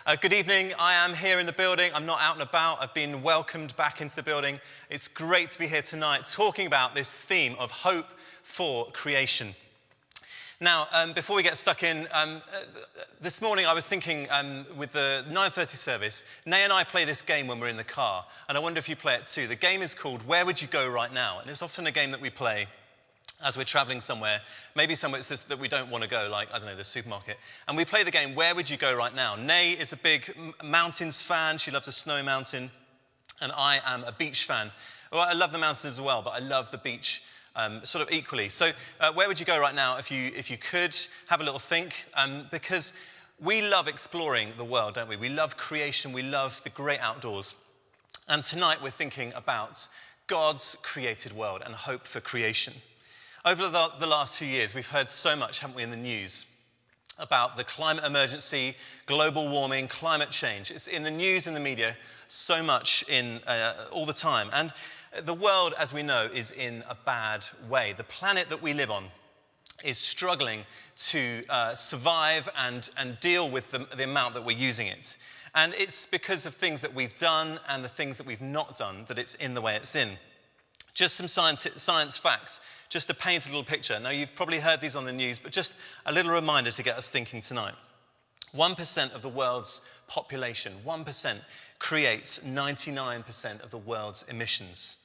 Good evening. I am here in the building. I'm not out and about. I've been welcomed back into the building. It's great to be here tonight talking about this theme of hope for creation. Now, before we get stuck in, this morning I was thinking with the 9:30 service, Nay and I play this game when we're in the car, and I wonder if you play it too. The game is called Where Would You Go Right Now? And it's often a game that we play as we're traveling somewhere, maybe somewhere that we don't want to go, like, I don't know, the supermarket. And we play the game, Where Would You Go Right Now? Nay is a big mountains fan. She loves a snowy mountain. And I am a beach fan. Well, I love the mountains as well, but I love the beach sort of equally. So where would you go right now if you could have a little think? Because we love exploring the world, don't we? We love creation. We love the great outdoors. And tonight we're thinking about God's created world and hope for creation. Over the last few years, we've heard so much, haven't we, in the news about the climate emergency, global warming, climate change. It's in the news and the media so much all the time. And the world, as we know, is in a bad way. The planet that we live on is struggling to survive and deal with the amount that we're using it. And it's because of things that we've done and the things that we've not done that it's in the way it's in. Just some science facts, just to paint a little picture. Now, you've probably heard these on the news, but just a little reminder to get us thinking tonight. 1% of the world's population, 1%, creates 99% of the world's emissions.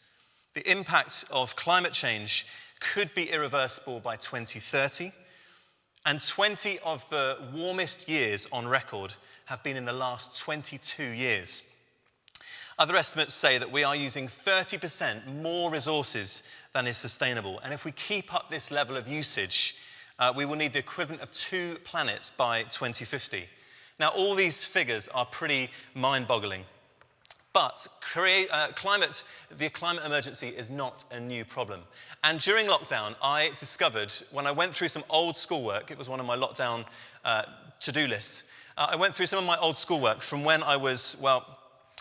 The impact of climate change could be irreversible by 2030, and 20 of the warmest years on record have been in the last 22 years. Other estimates say that we are using 30% more resources than is sustainable. And if we keep up this level of usage, we will need the equivalent of 2 planets by 2050. Now, all these figures are pretty mind-boggling. But the climate emergency is not a new problem. And during lockdown, I discovered, when I went through some old schoolwork, it was one of my lockdown to-do lists, I went through some of my old schoolwork from when I was, well,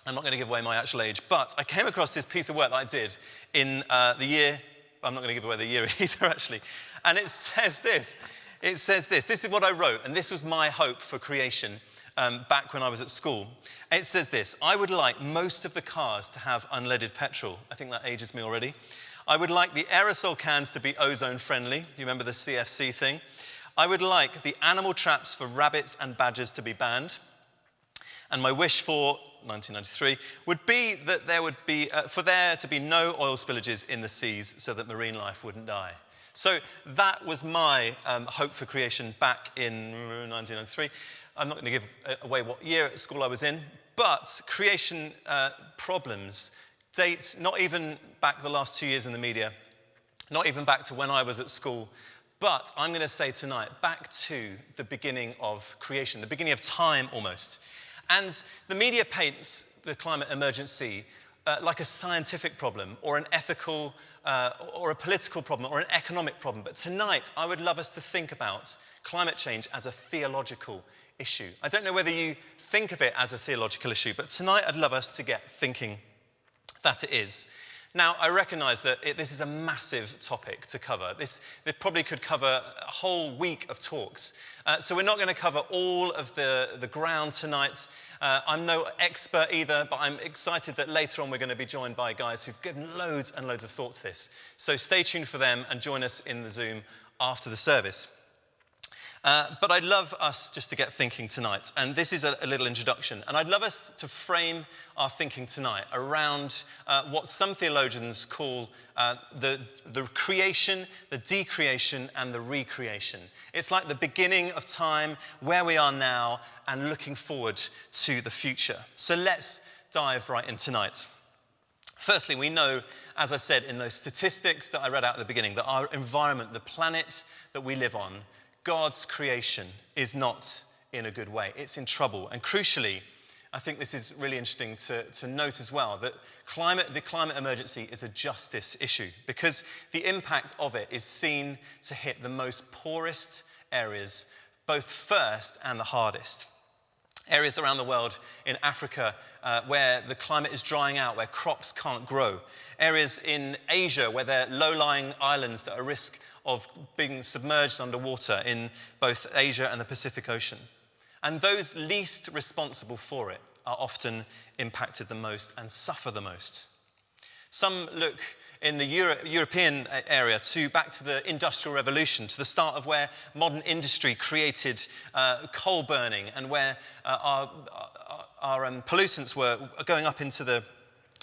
I'm not going to give away my actual age, but I came across this piece of work that I did in the year, I'm not going to give away the year either, actually, and it says this. This is what I wrote, and this was my hope for creation back when I was at school. It says this: I would like most of the cars to have unleaded petrol. I think that ages me already. I would like the aerosol cans to be ozone friendly. You remember the CFC thing? I would like the animal traps for rabbits and badgers to be banned. And my wish for 1993 would be that there would be, for there to be no oil spillages in the seas so that marine life wouldn't die. So that was my hope for creation back in 1993. I'm not going to give away what year at school I was in, but creation problems date not even back the last 2 years in the media, not even back to when I was at school, but I'm going to say tonight, back to the beginning of creation, the beginning of time almost. And the media paints the climate emergency like a scientific problem or an ethical or a political problem or an economic problem. But tonight, I would love us to think about climate change as a theological issue. I don't know whether you think of it as a theological issue, but tonight I'd love us to get thinking that it is. Now, I recognise that this is a massive topic to cover. This probably could cover a whole week of talks. So we're not going to cover all of the ground tonight. I'm no expert either, but I'm excited that later on we're going to be joined by guys who've given loads and loads of thought to this. So stay tuned for them and join us in the Zoom after the service. But I'd love us just to get thinking tonight, and this is a little introduction, and I'd love us to frame our thinking tonight around what some theologians call the creation, the decreation, and the recreation. It's like the beginning of time, where we are now, and looking forward to the future. So let's dive right in tonight. Firstly, we know, as I said in those statistics that I read out at the beginning, that our environment, the planet that we live on, God's creation, is not in a good way. It's in trouble. And crucially, I think this is really interesting to note as well, that the climate emergency is a justice issue because the impact of it is seen to hit the most poorest areas, both first and the hardest. Areas around the world, in Africa, where the climate is drying out, where crops can't grow. Areas in Asia, where there are low-lying islands that are at risk of being submerged underwater in both Asia and the Pacific Ocean. And those least responsible for it are often impacted the most and suffer the most. Some look in the European area back to the Industrial Revolution, to the start of where modern industry created coal burning and where our pollutants were going up into the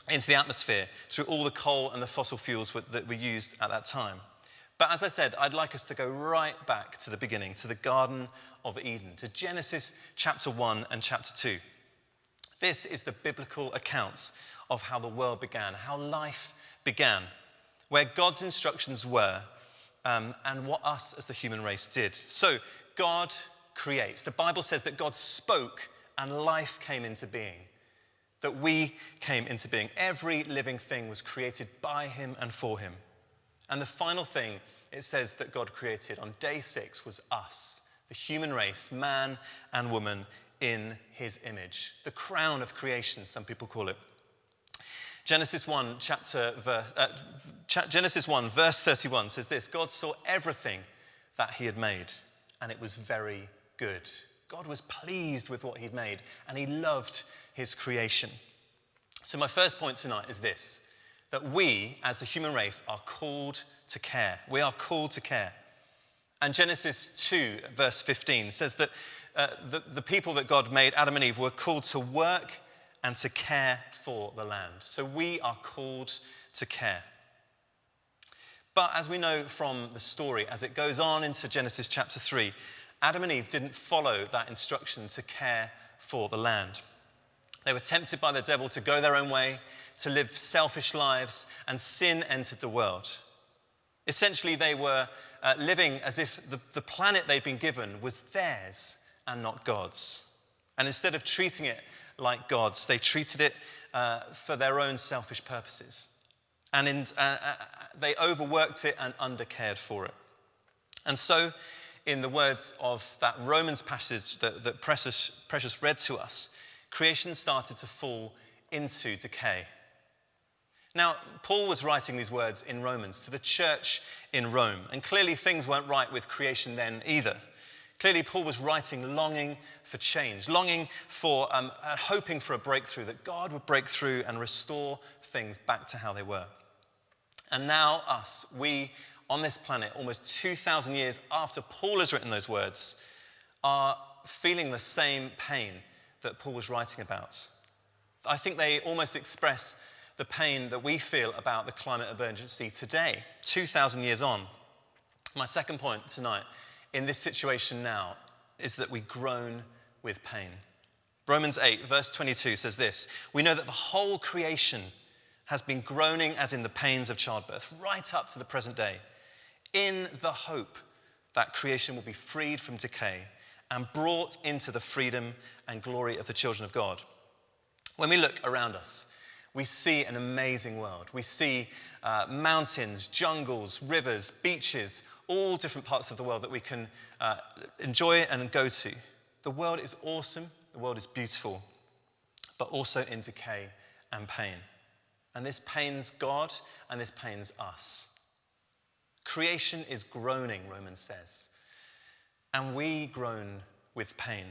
atmosphere through all the coal and the fossil fuels that were used at that time. But as I said, I'd like us to go right back to the beginning, to the Garden of Eden, to Genesis chapter 1 and chapter 2. This is the biblical accounts of how the world began, how life began, where God's instructions were, and what us as the human race did. So God creates. The Bible says that God spoke and life came into being, that we came into being. Every living thing was created by him and for him. And the final thing it says that God created on day 6 was us, the human race, man and woman in his image. The crown of creation, some people call it. Genesis 1 verse 31 says this: God saw everything that he had made, and it was very good. God was pleased with what he'd made, and he loved his creation. So my first point tonight is this: that we, as the human race, are called to care. We are called to care. And Genesis 2, verse 15, says that the people that God made, Adam and Eve, were called to work and to care for the land. So we are called to care. But as we know from the story, as it goes on into Genesis chapter 3, Adam and Eve didn't follow that instruction to care for the land. They were tempted by the devil to go their own way, to live selfish lives, and sin entered the world. Essentially, they were living as if the planet they'd been given was theirs and not God's. And instead of treating it like God's, they treated it for their own selfish purposes. And they overworked it and undercared for it. And so, in the words of that Romans passage that Precious read to us, creation started to fall into decay. Now, Paul was writing these words in Romans to the church in Rome, and clearly things weren't right with creation then either. Clearly, Paul was writing longing for change, longing for, hoping for a breakthrough, that God would break through and restore things back to how they were. And now us, we on this planet, almost 2,000 years after Paul has written those words, are feeling the same pain that Paul was writing about. I think they almost express the pain that we feel about the climate emergency today, 2,000 years on. My second point tonight, in this situation now, is that we groan with pain. Romans 8, verse 22 says this: we know that the whole creation has been groaning as in the pains of childbirth, right up to the present day, in the hope that creation will be freed from decay and brought into the freedom and glory of the children of God. When we look around us, we see an amazing world. We see mountains, jungles, rivers, beaches, all different parts of the world that we can enjoy and go to. The world is awesome, the world is beautiful, but also in decay and pain. And this pains God and this pains us. Creation is groaning, Romans says, and we groan with pain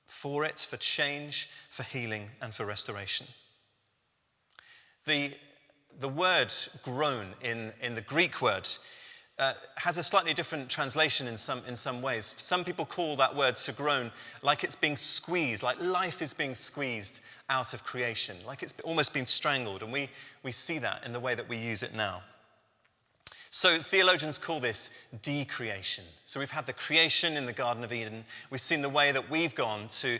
for it, for change, for healing, and for restoration. The word groan in the Greek word has a slightly different translation in some ways. Some people call that word to groan like it's being squeezed, like life is being squeezed out of creation, like it's almost been strangled, and we see that in the way that we use it now. So theologians call this decreation. So we've had the creation in the Garden of Eden. We've seen the way that we've gone to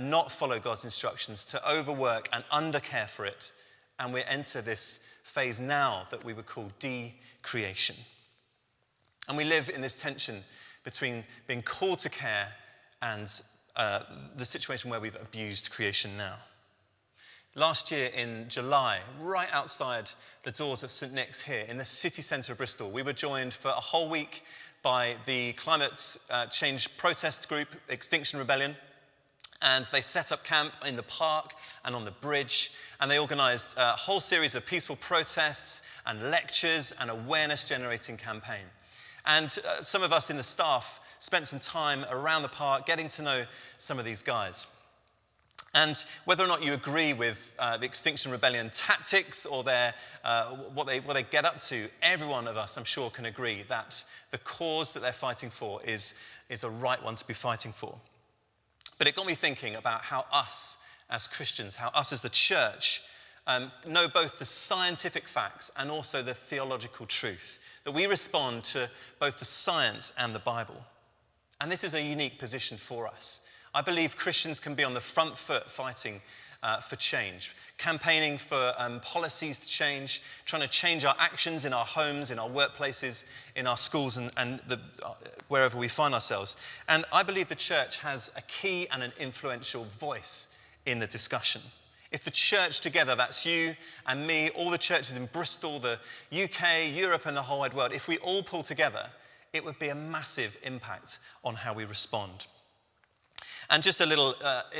not follow God's instructions, to overwork and undercare for it. And we enter this phase now that we would call decreation. And we live in this tension between being called to care and the situation where we've abused creation now. Last year in July, right outside the doors of St Nick's here in the city centre of Bristol, we were joined for a whole week by the climate change protest group, Extinction Rebellion. And they set up camp in the park and on the bridge, and they organised a whole series of peaceful protests and lectures and awareness-generating campaign. And some of us in the staff spent some time around the park getting to know some of these guys. And whether or not you agree with the Extinction Rebellion tactics or what they get up to, every one of us, I'm sure, can agree that the cause that they're fighting for is a right one to be fighting for. But it got me thinking about how us as Christians, how us as the church, know both the scientific facts and also the theological truth, that we respond to both the science and the Bible. And this is a unique position for us. I believe Christians can be on the front foot fighting for change, campaigning for policies to change, trying to change our actions in our homes, in our workplaces, in our schools, and wherever we find ourselves. And I believe the church has a key and an influential voice in the discussion. If the church together, that's you and me, all the churches in Bristol, the UK, Europe, and the whole wide world, if we all pull together, it would be a massive impact on how we respond. And just a little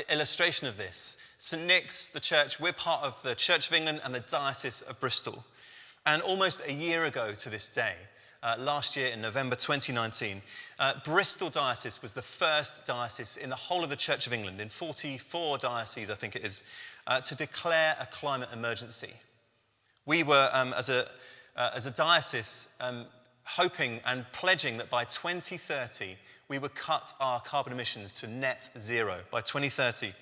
illustration of this. St. Nick's, the church, we're part of the Church of England and the Diocese of Bristol. And almost a year ago to this day, last year in November 2019, Bristol Diocese was the first diocese in the whole of the Church of England, in 44 dioceses, I think it is, to declare a climate emergency. We were, as a diocese, hoping and pledging that by 2030, we would cut our carbon emissions to net zero by 2030.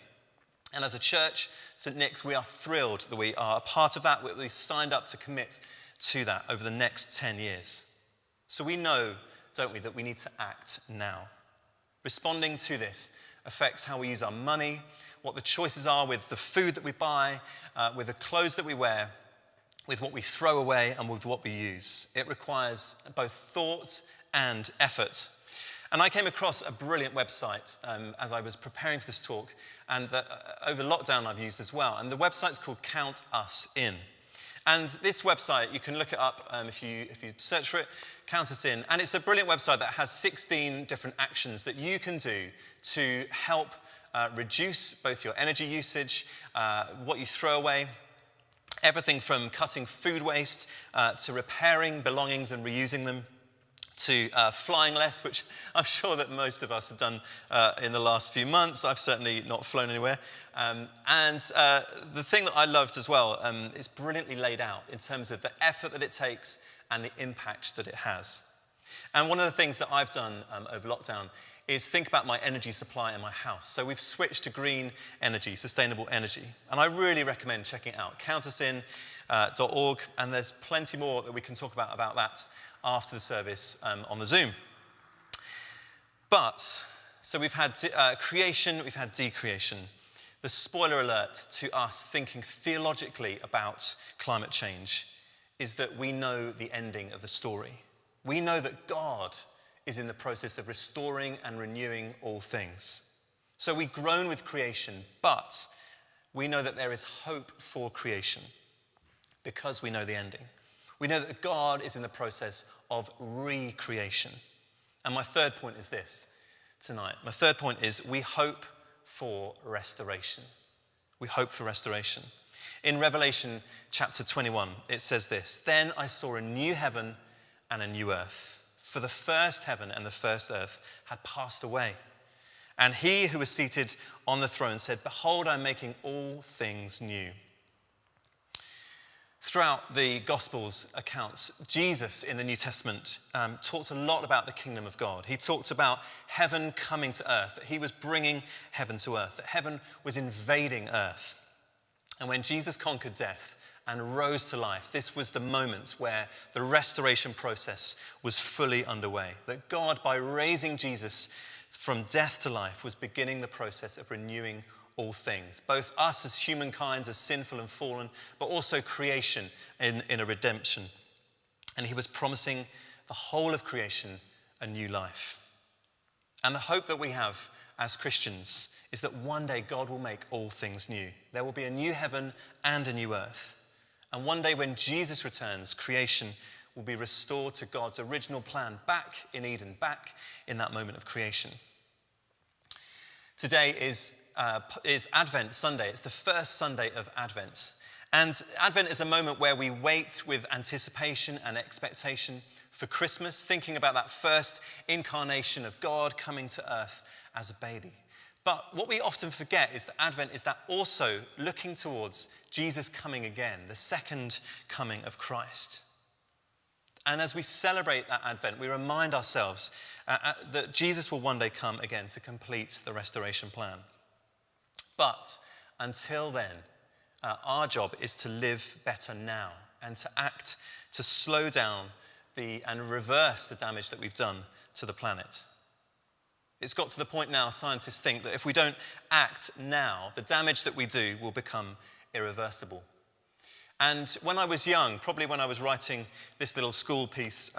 And as a church, St. Nick's, we are thrilled that we are a part of that. We signed up to commit to that over the next 10 years. So we know, don't we, that we need to act now. Responding to this affects how we use our money, what the choices are with the food that we buy, with the clothes that we wear, with what we throw away and with what we use. It requires both thought and effort. And I came across a brilliant website as I was preparing for this talk, and that over lockdown I've used as well. And the website's called Count Us In. And this website, you can look it up if you search for it, Count Us In. And it's a brilliant website that has 16 different actions that you can do to help reduce both your energy usage, what you throw away, everything from cutting food waste to repairing belongings and reusing them, to flying less, which I'm sure that most of us have done in the last few months. I've certainly not flown anywhere. And the thing that I loved as well is brilliantly laid out in terms of the effort that it takes and the impact that it has. And one of the things that I've done over lockdown is think about my energy supply in my house. So we've switched to green energy, sustainable energy. And I really recommend checking it out, countusin.org, and there's plenty more that we can talk about that after the service on the Zoom. But, so we've had creation, we've had decreation. The spoiler alert to us thinking theologically about climate change is that we know the ending of the story. We know that God is in the process of restoring and renewing all things. So we groan with creation, but we know that there is hope for creation because we know the ending. We know that God is in the process of recreation. And my third point is this tonight. My third point is we hope for restoration. We hope for restoration. In Revelation chapter 21, it says this: "Then I saw a new heaven and a new earth. For the first heaven and the first earth had passed away. And he who was seated on the throne said, 'Behold, I'm making all things new.'" Throughout the Gospels accounts, Jesus in the New Testament talked a lot about the kingdom of God. He talked about heaven coming to earth, that he was bringing heaven to earth, that heaven was invading earth. And when Jesus conquered death and rose to life, this was the moment where the restoration process was fully underway. That God, by raising Jesus from death to life, was beginning the process of renewing all things, both us as humankind, as sinful and fallen, but also creation in a redemption. And he was promising the whole of creation a new life. And the hope that we have as Christians is that one day God will make all things new. There will be a new heaven and a new earth. And one day when Jesus returns, creation will be restored to God's original plan, back in Eden, back in that moment of creation. Today is Advent Sunday. It's the first Sunday of Advent. And Advent is a moment where we wait with anticipation and expectation for Christmas, thinking about that first incarnation of God coming to earth as a baby. But what we often forget is that Advent is that also looking towards Jesus coming again, the second coming of Christ. And as we celebrate that Advent, we remind ourselves that Jesus will one day come again to complete the restoration plan. But until then, our job is to live better now and to act to slow down and reverse the damage that we've done to the planet. It's got to the point now, scientists think, that if we don't act now, the damage that we do will become irreversible. And when I was young, probably when I was writing this little school piece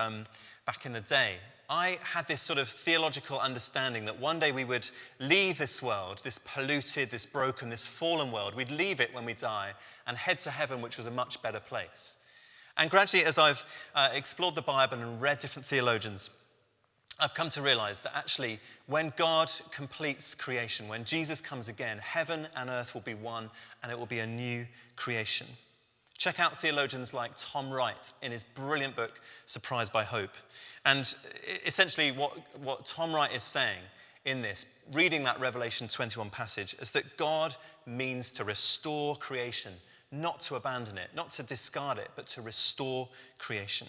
back in the day, I had this sort of theological understanding that one day we would leave this world, this polluted, this broken, this fallen world. We'd leave it when we die and head to heaven, which was a much better place. And gradually, as I've explored the Bible and read different theologians, I've come to realize that actually when God completes creation, when Jesus comes again, heaven and earth will be one and it will be a new creation. Check out theologians like Tom Wright in his brilliant book, Surprised by Hope. And essentially what Tom Wright is saying in this, reading that Revelation 21 passage, is that God means to restore creation, not to abandon it, not to discard it, but to restore creation.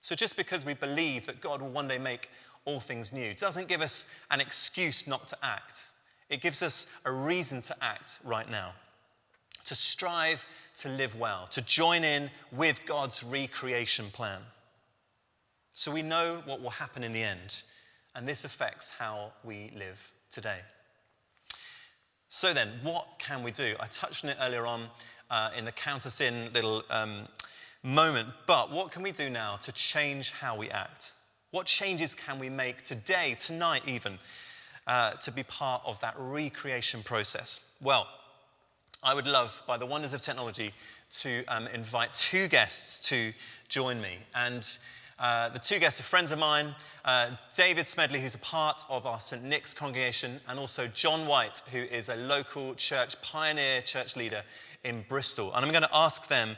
So just because we believe that God will one day make all things new doesn't give us an excuse not to act. It gives us a reason to act right now, to strive to live well, to join in with God's recreation plan. So we know what will happen in the end, and this affects how we live today. So then, what can we do? I touched on it earlier on in the Count Us In little moment, but what can we do now to change how we act? What changes can we make today, tonight even, to be part of that recreation process? Well, I would love, by the wonders of technology, to invite two guests to join me. And the two guests are friends of mine, David Smedley, who's a part of our St. Nick's congregation, and also John White, who is a local church pioneer church leader in Bristol. And I'm going to ask them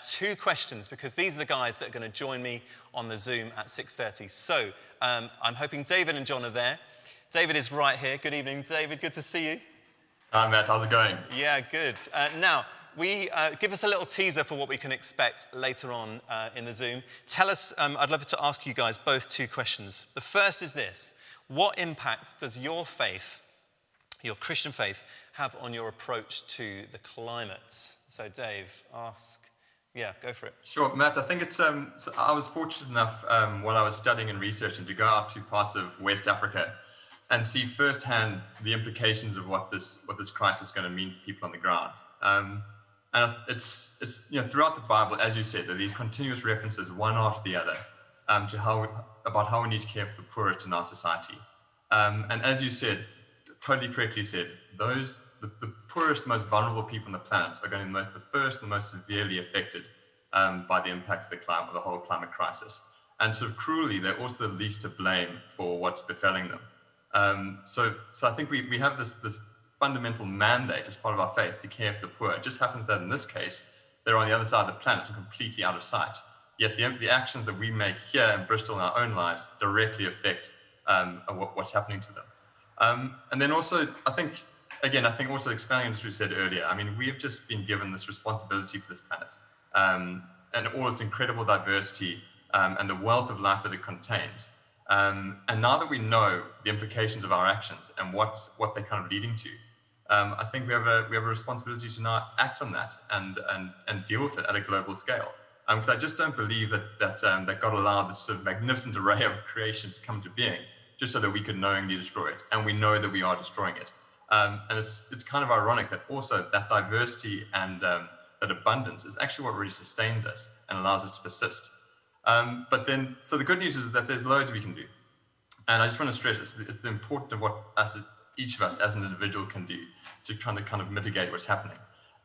two questions, because these are the guys that are going to join me on the Zoom at 6:30. So I'm hoping David and John are there. David is right here. Good evening, David. Good to see you. Hi, Matt. How's it going? Yeah, good. Now, give us a little teaser for what we can expect later on in the Zoom. Tell us, I'd love to ask you guys both two questions. The first is this: what impact does your faith, your Christian faith, have on your approach to the climate? So Dave, go for it. Sure, Matt. I think it's, so I was fortunate enough while I was studying and researching to go out to parts of West Africa and see firsthand the implications of what this crisis is going to mean for people on the ground. And it's throughout the Bible, as you said, there are these continuous references, one after the other, about how we need to care for the poorest in our society. And as you said, totally correctly said, the poorest, most vulnerable people on the planet are going to be the first and the most severely affected by the impacts of the whole climate crisis. And sort of cruelly, they're also the least to blame for what's befalling them. So I think we have this fundamental mandate as part of our faith to care for the poor. It just happens that in this case, they're on the other side of the planet and completely out of sight. Yet the actions that we make here in Bristol in our own lives directly affect what's happening to them. And then also, I think also expanding on what we said earlier, I mean, we have just been given this responsibility for this planet and all its incredible diversity and the wealth of life that it contains. And now that we know the implications of our actions and what they're kind of leading to, I think we have a responsibility to now act on that and deal with it at a global scale. Because I just don't believe that God allowed this sort of magnificent array of creation to come to being just so that we could knowingly destroy it, and we know that we are destroying it. And it's kind of ironic that also that diversity and that abundance is actually what really sustains us and allows us to persist. So the good news is that there's loads we can do. And I just want to stress it's the important of what each of us as an individual can do to kind of mitigate what's happening.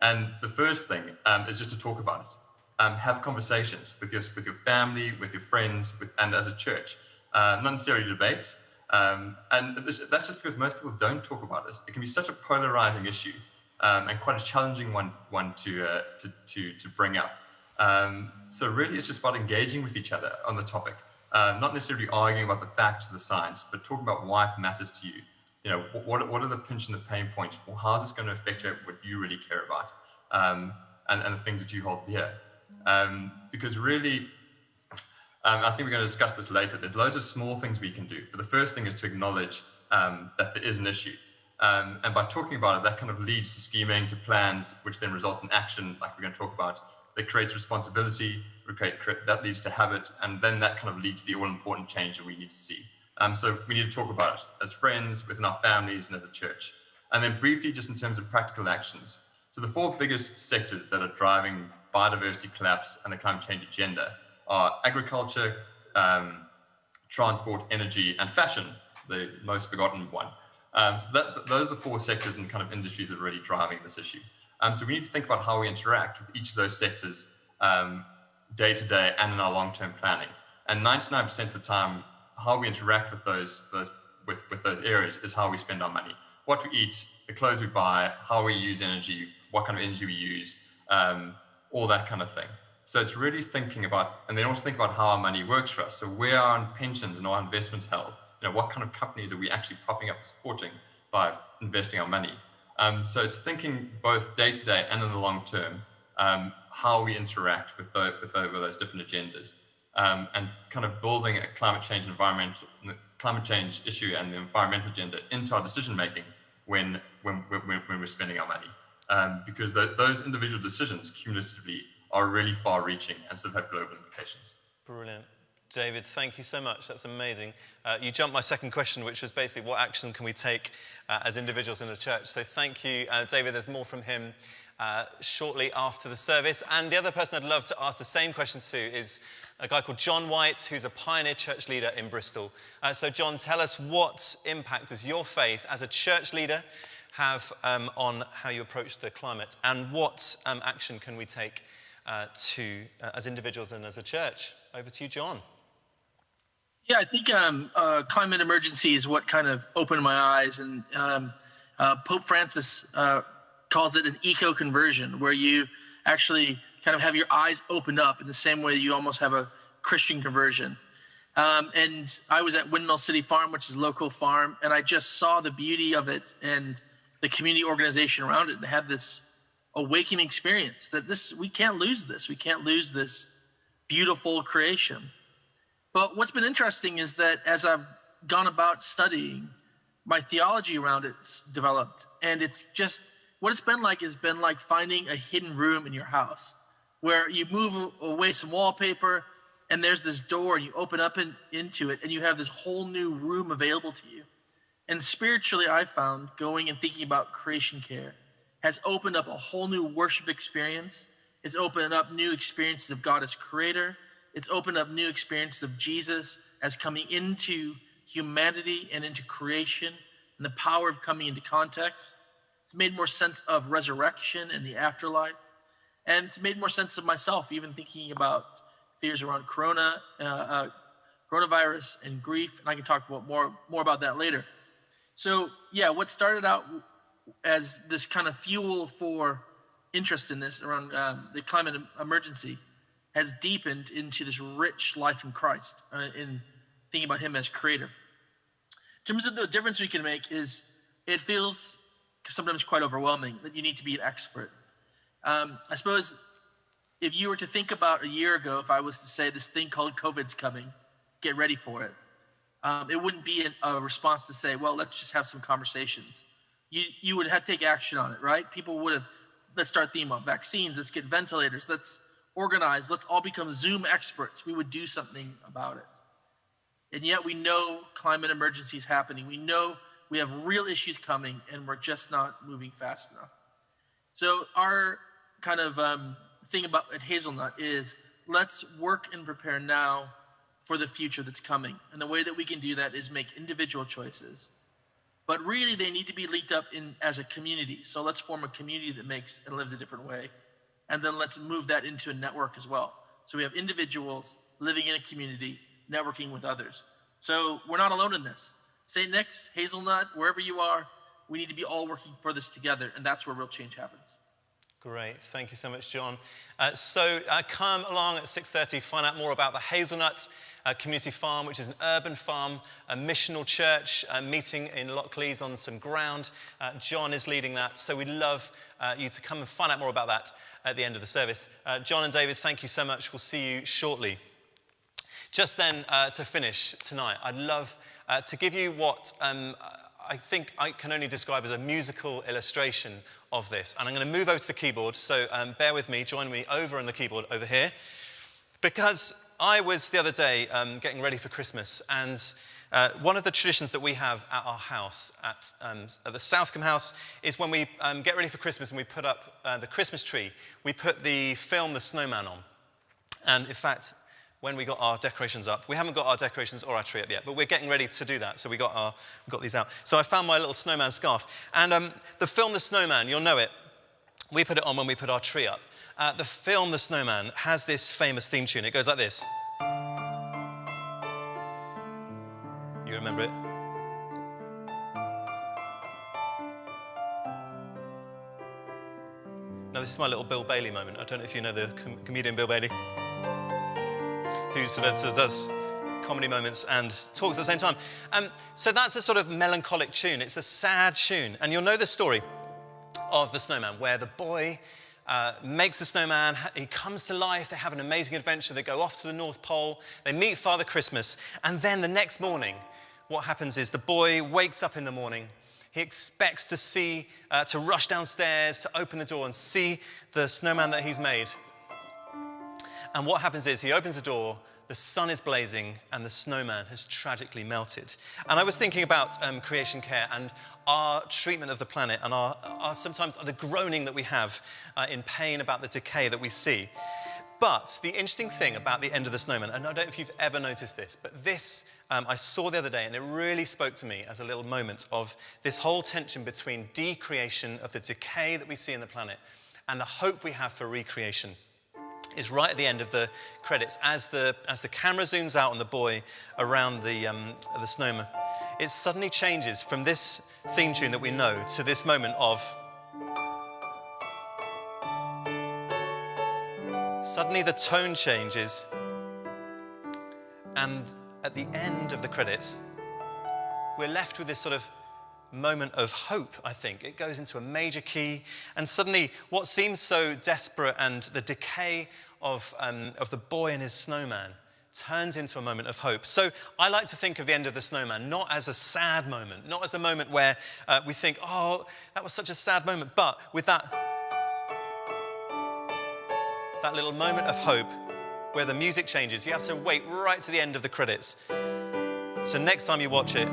And the first thing is just to talk about it. Have conversations with your family, with your friends, and as a church. Not necessarily debates. And that's just because most people don't talk about it. It can be such a polarizing issue and quite a challenging one to bring up. So really, it's just about engaging with each other on the topic, not necessarily arguing about the facts of the science, but talking about why it matters to you. You know, what are the pinch and the pain points? Well, how is this going to affect you, what you really care about, and the things that you hold dear? Because really, I think we're going to discuss this later. There's loads of small things we can do, but the first thing is to acknowledge that there is an issue. And by talking about it, that kind of leads to scheming, to plans, which then results in action, like we're going to talk about. That creates responsibility, that leads to habit, and then that kind of leads to the all-important change that we need to see. So we need to talk about it as friends, within our families, and as a church. And then briefly, just in terms of practical actions. So the 4 biggest sectors that are driving biodiversity collapse and the climate change agenda are agriculture, transport, energy, and fashion, the most forgotten one. Those are the 4 sectors and kind of industries that are really driving this issue. So we need to think about how we interact with each of those sectors day to day and in our long-term planning. And 99% of the time, how we interact with those areas is how we spend our money. What we eat, the clothes we buy, how we use energy, what kind of energy we use, all that kind of thing. So it's really thinking about, and then also think about how our money works for us. So where are our pensions and our investments held? You know, what kind of companies are we actually propping up and supporting by investing our money? So it's thinking both day to day and in the long term, how we interact with those different agendas, and kind of building a climate change issue and the environmental agenda into our decision making when we're spending our money, because those individual decisions cumulatively are really far-reaching and sort of have global implications. Brilliant. David, thank you so much. That's amazing. You jumped my second question, which was basically what action can we take as individuals in the church. So thank you, David. There's more from him shortly after the service. And the other person I'd love to ask the same question to is a guy called John White, who's a pioneer church leader in Bristol. So John, tell us, what impact does your faith as a church leader have on how you approach the climate? And what action can we take as individuals and as a church? Over to you, John. Yeah, I think climate emergency is what kind of opened my eyes, and Pope Francis calls it an eco-conversion, where you actually kind of have your eyes opened up in the same way that you almost have a Christian conversion. And I was at Windmill City Farm, which is a local farm, and I just saw the beauty of it and the community organization around it, and had this awakening experience that we can't lose this. We can't lose this beautiful creation. But what's been interesting is that as I've gone about studying, my theology around it's developed. And it's just, what it's been like has been like finding a hidden room in your house where you move away some wallpaper and there's this door, and you open up into it, and you have this whole new room available to you. And spiritually, I found going and thinking about creation care has opened up a whole new worship experience. It's opened up new experiences of God as creator. It's opened up new experiences of Jesus as coming into humanity and into creation, and the power of coming into context. It's made more sense of resurrection and the afterlife. And it's made more sense of myself, even thinking about fears around coronavirus and grief. And I can talk about more about that later. So yeah, what started out as this kind of fuel for interest in this around the climate emergency has deepened into this rich life in Christ, in thinking about him as creator. In terms of the difference we can make is, it feels sometimes quite overwhelming that you need to be an expert. I suppose if you were to think about a year ago, if I was to say this thing called COVID's coming, get ready for it, it wouldn't be a response to say, well, let's just have some conversations. You would have to take action on it, right? People would have, let's start thinking about vaccines, let's get ventilators, let's organize, let's all become Zoom experts. We would do something about it. And yet we know climate emergency is happening. We know we have real issues coming, and we're just not moving fast enough. So our kind of thing about at Hazelnut is, let's work and prepare now for the future that's coming. And the way that we can do that is make individual choices. But really, they need to be linked up as a community. So let's form a community that makes and lives a different way. And then let's move that into a network as well. So we have individuals living in a community, networking with others. So we're not alone in this. St. Nick's, Hazelnut, wherever you are, we need to be all working for this together. And that's where real change happens. Great. Thank you so much, John. Come along at 6:30, find out more about the Hazelnut Community Farm, which is an urban farm, a missional church, meeting in Lockleys on some ground. John is leading that, so we'd love you to come and find out more about that at the end of the service. John and David, thank you so much. We'll see you shortly. Just then, to finish tonight, I'd love to give you what I think I can only describe as a musical illustration of this. And I'm going to move over to the keyboard, so bear with me, join me over on the keyboard over here. Because I was the other day getting ready for Christmas, and one of the traditions that we have at our house, at the Southcombe house, is when we get ready for Christmas and we put up the Christmas tree, we put the film The Snowman on. And in fact, when we got our decorations up, we haven't got our decorations or our tree up yet, but we're getting ready to do that. So we got these out. So I found my little snowman scarf. And the film The Snowman, you'll know it. We put it on when we put our tree up. The film The Snowman has this famous theme tune. It goes like this. You remember it? Now, this is my little Bill Bailey moment. I don't know if you know the comedian Bill Bailey, who sort of does comedy moments and talks at the same time. So that's a sort of melancholic tune. It's a sad tune. And you'll know the story of the snowman, where the boy makes the snowman, he comes to life, they have an amazing adventure, they go off to the North Pole, they meet Father Christmas, and then the next morning, what happens is the boy wakes up in the morning, he expects to see, to rush downstairs, to open the door and see the snowman that he's made. And what happens is he opens the door, the sun is blazing, and the snowman has tragically melted. And I was thinking about creation care and our treatment of the planet and our sometimes the groaning that we have in pain about the decay that we see. But the interesting thing about the end of the snowman, and I don't know if you've ever noticed this, but this I saw the other day, and it really spoke to me as a little moment of this whole tension between decreation of the decay that we see in the planet and the hope we have for recreation. Is right at the end of the credits, as the camera zooms out on the boy around the snowman, it suddenly changes from this theme tune that we know to this moment of suddenly the tone changes, and at the end of the credits, we're left with this sort of moment of hope, I think. It goes into a major key, and suddenly what seems so desperate and the decay of the boy and his snowman turns into a moment of hope. So I like to think of the end of the snowman not as a sad moment, not as a moment where we think, oh, that was such a sad moment, but with that little moment of hope where the music changes. You have to wait right to the end of the credits. So next time you watch it,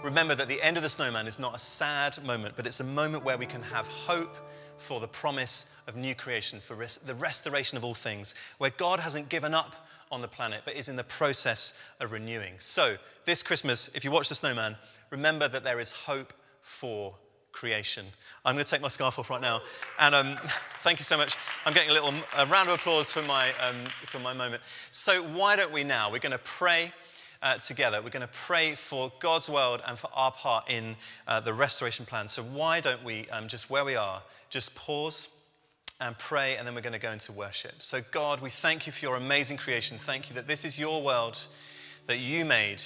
remember that the end of the snowman is not a sad moment, but it's a moment where we can have hope for the promise of new creation, for the restoration of all things, where God hasn't given up on the planet, but is in the process of renewing. So this Christmas, if you watch the snowman, remember that there is hope for creation. I'm going to take my scarf off right now, and thank you so much. I'm getting a round of applause for my moment. So why don't we now? We're going to pray together. We're going to pray for God's world and for our part in the restoration plan. So why don't we, just where we are, just pause and pray, and then we're going to go into worship. So God, we thank you for your amazing creation. Thank you that this is your world that you made.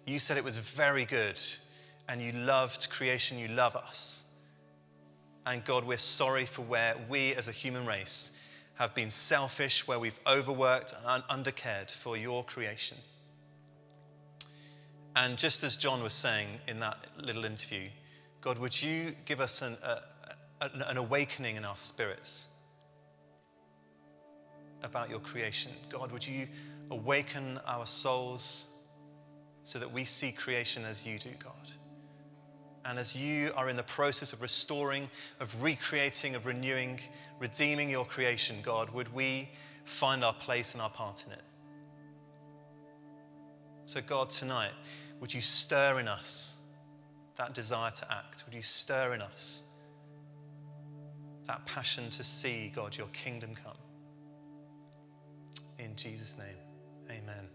You said it was very good, and you loved creation. You love us. And God, we're sorry for where we as a human race have been selfish, where we've overworked and undercared for your creation. And just as John was saying in that little interview, God, would you give us an awakening in our spirits about your creation? God, would you awaken our souls so that we see creation as you do, God? And as you are in the process of restoring, of recreating, of renewing, redeeming your creation, God, would we find our place and our part in it? So God, tonight, would you stir in us that desire to act? Would you stir in us that passion to see, God, your kingdom come? In Jesus' name, amen.